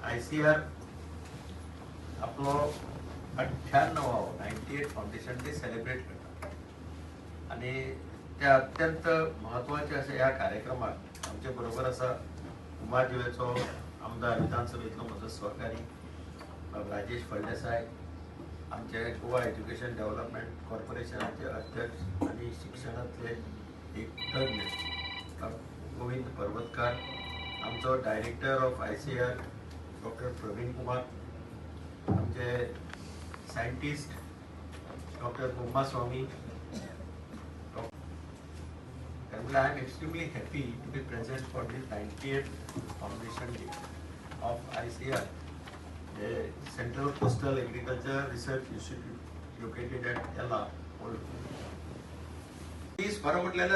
ICR आपलो 98 foundation day celebrate करतात आणि त्या अत्यंत महत्वाचे अशा या कार्यक्रमात आमच्या बरोबर असा उमाजिवेचो आमदार विधानसभेतलो म्हजो सहकारी राजेश फळदेसाय, आमचे गोवा एज्युकेशन डेव्हलपमेंट कॉर्पोरेशनाचे अध्यक्ष आणि शिक्षणातले एक तज्ञ गोविंद पर्वतकार, आमचो director of ICR doctor Praveen Kumar, आमचे scientist doctor Gomma Swami. And I am extremely happy to be present for the 98th Foundation Day of ICR, the Central Coastal Agriculture Research Institute located at Ella. Please,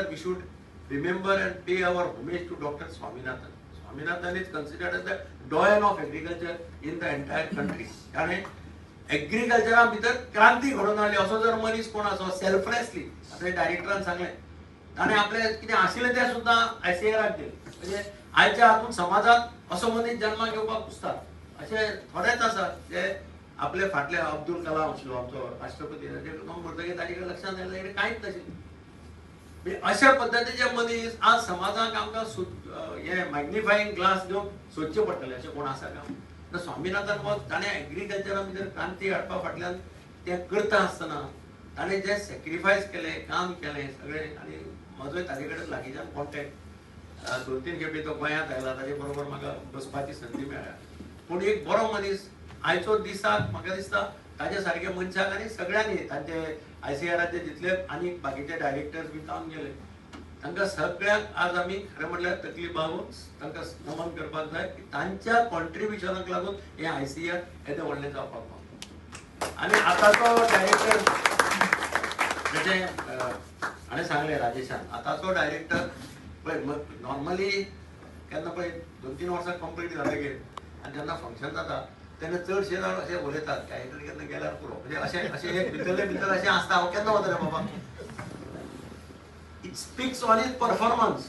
we should remember and pay our homage to Dr. Swaminathan. Swaminathan is considered as the doyen of agriculture in the entire country. And agriculture भितर क्रांती घडून आली असो जर मनीस कोण असो selflessly असं डायरेक्टरान सांगले आणि आपले किती आशिल्ले ते सुद्धा ICR दिले. म्हणजे आयच्या हातून समाजात असो मनीस जन्माक येवपाक पुजतात असे थोडेच आसात जे आपले फाटले अब्दुल कलाम आशिल्लो आमचो राष्ट्रपती मरतकीर ताचे लक्षात येयलें कांयच नाशिल्लें. अशा पद्धतीचे मनीस आज समाजाक आमकां हे मॅग्निफाईंग ग्लास घेवन सोदचे पडटले अशें कोण आसा का? स्वामीनाथन हो ताणें एग्रीकल्चरा भितर क्रांती हाडपा फाटल्यान ते करता आसतना ताणें जे सॅक्रिफायस केलें, काम केलें सगळें, आनी म्हजोय ताजे कडेन लागींच्यान कॉन्टॅक्ट 2-3 खेपे तो गोंयांत आयला, ताजे बरोबर म्हाका बसपाची संदी मेळ्ळ्या. पूण एक बरो मनीस आयचो दिसाक म्हाका दिसता ताजे सारके मनशाक आनी सगळ्यांनी तांचे ICRचे जितले आनी बाकीचे डायरेक्टर्स बी काम केले तांकां सगळ्यांक आज आमी खरें म्हणल्यार तकली बागून तांकां नमन करपाक जाय की तांच्या कॉन्ट्रिब्युशनाक लागून हे ICR येदें व्हडलें जावपाक पावलें. आनी आतांचो डायरेक्टर जशें हाणें सांगलें राजेशान, आतांचो डायरेक्टर पळय नॉर्मली केन्ना पळय 2-3 वर्सां कंप्लीट जातकीर आनी जेन्ना फंक्शन जाता तेन्ना चडशे जाण अशें उलयतात कांय तरी केन्ना गेल्यार पुरो, म्हणजे अशें एक भितरले भितर अशें आसता हांव केन्ना वतलें बाबा. It speaks on his performance.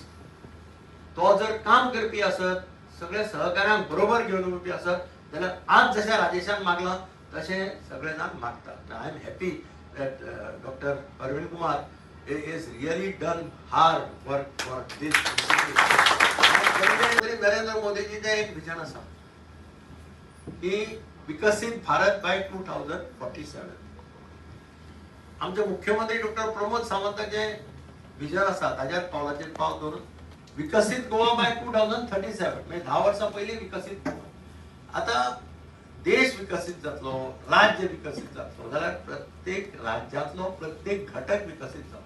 तो जर काम करपी आसत, सगळे सहकार्यांक बरोबर घेवन येवपी आसत जाल्यार आज जशें राजेशान मागलां तशें सगळे जाण मागतात. I am happy that doctor Praveen Kumar is really done hard work for this. Narendra मोदीजीचे एक विजन आसा की विकसित भारत बाय 2047. आमचे मुख्यमंत्री डॉक्टर प्रमोद सावंताचे विजन आसा ताज्याच पावलाचेर पावल दवरून विकसित गोवा बाय 2037, म्हणजे 10 वर्सां पयलीं विकसित गोवा. आता देश विकसित जातलो, राज्य विकसित जातलो जाल्यार प्रत्येक राज्यांतलो प्रत्येक घटक विकसित जातलो.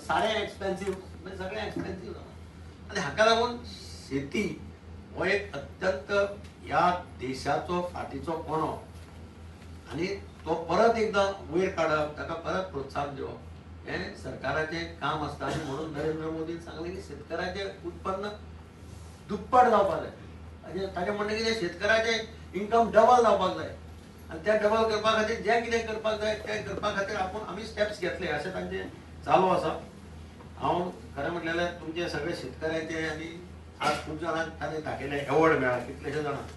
सारे एक्सपेन्सिव्ह म्हणजे सगळें एक्सपेन्सिव्ह जाता आनी हाका लागून शेती हो एक अत्यंत ह्या देशाचो फाटीचो कणो आनी तो परत एकदां वयर काडप, ताका परत प्रोत्साहन दिवप हें सरकाराचें काम आसता. आनी म्हणून नरेंद्र मोदीन सांगलें की शेतकाराचें उत्पन्न दुप्पट जावपाक जाय. ताचें म्हणणें कितें, शेतकाराचें इन्कम डबल जावपाक जाय आनी तें डबल करपा खातीर जें कितें करपाक जाय तें करपा खातीर आमी स्टेप्स घेतले अशें तांचें चालू आसा. हांव खरें म्हणलें तुमचे सगळे शेतकऱ्याचे आनी आज खूब जाणांक ताणें दाखयले एवॉर्ड मेळ्ळा कितलेशे जाणांक,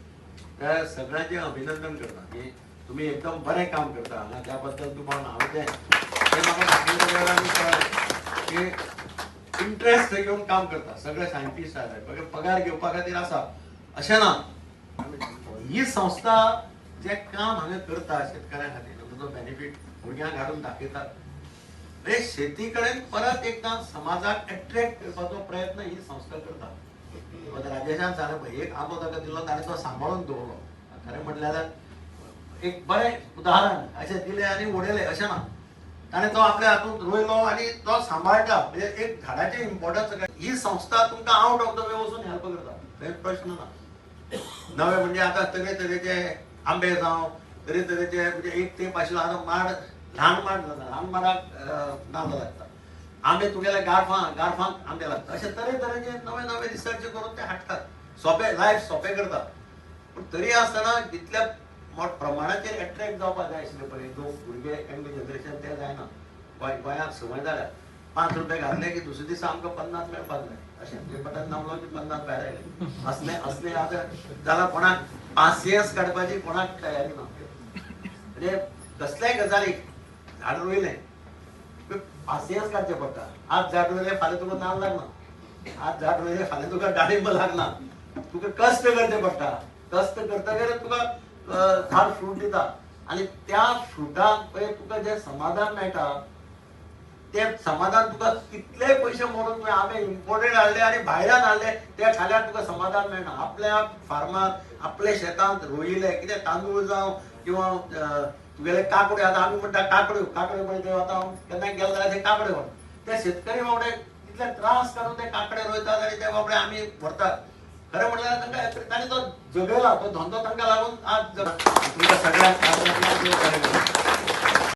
त्या सगळ्यांचें अभिनंदन करता की तुमी एकदम बरें काम करता हांगा त्या बद्दल तुम्हाला हांवें तें म्हाका दाखयलें आनी कळ्ळें की इंट्रस्ट घेवन काम करता सगळे सायंटिस्ट आसात, पगार घेवपा खातीर आसा अशें ना. ही संस्था जें काम हांगा करता शेतकऱ्यां खातीर ताजो बेनिफीट भुरग्यांक हाडून दाखयतात. म्हणजे शेती कडेन परत एकदां समाजाक एट्रॅक्ट करपाचो प्रयत्न ही संस्था करता. राजेशान सांगलें पळय एक आंबो ताका दिलो ताणें तो सांबाळून दवरलो. खरें म्हणल्यार एक बरें उदाहरण अशें दिलें आनी उडयलें अशें ना. ताणें तो आपल्या हातूंत रोयलो आनी तो सांबाळटा. म्हणजे एक झाडाचें इम्पॉर्टन्स ही संस्था तुमकां आउट ऑफ द वे वचून हेल्प करता, हें प्रश्न ना. नवे म्हणजे आतां तरेतरेचे आंबे जावं तरेतरेचे म्हणजे एक तेंप आशिल्लो आतां माड ल्हान माड जाता, ल्हान माडाक नाल्ल लागता. आंबे तुगेले गारफांक आंबे लागता. अशे तरेतरेचे नवे नवे रिसर्च करून ते हाडटात, सोंपें लायफ सोंपें करतात. पूण तरी आसतना जितल्या प्रमाणाचेर एट्रॅक्ट जावपाक जाय आशिल्ले पळय लोक भुरगे यंग जनरेशन ते जायना. गोंयांत संवय जाल्या 5 रुपये घातले की दुसरे दिसा आमकां 50 मेळपाक जाय अशें बटाट नामलो की 50 भायर आयले असले आतां जाल्यार कोणाक पासियस काढपाची कोणाक तयारी ना म्हणजे कसल्याय गजालीक झाड रोयले पासियस काढचे पडटा. आज झाड रोयले फाल्यां तुका नाल्ल लागना, आज झाड रोयले फाल्यां तुका डाळिंब लागना. तुका कष्ट करचे पडटा. कष्ट करतकीर तुका झाड फ्रूट दिता आणि त्या फ्रुटाक पळय तुका जे समाधान मेळटा ते समाधान तुका कितले पयशे मोडून तुवें आंबे इम्पोर्टेड हाडले आणि भायल्यान हाडले ते खाल्यार तुका समाधान मेळना. आपल्या फार्मार आपल्या शेतांत रोयिल्ले कितें तांदूळ जावं किंवा तुगेले काकडे आतां आमी म्हणटा काकड्यो काकड्यो पळय ते आतां केन्नाय गेलो जाल्यार ते काकड्यो व्हर. ते शेतकरी बाबडे कितले त्रास काडून ते काकडे रोयतात आनी ते बाबडे आमी व्हरतात. खरें म्हणल्यार तांकां तांणी तो जगयला तो धंदो तांकां लागून आज तुमकां सगळ्यांक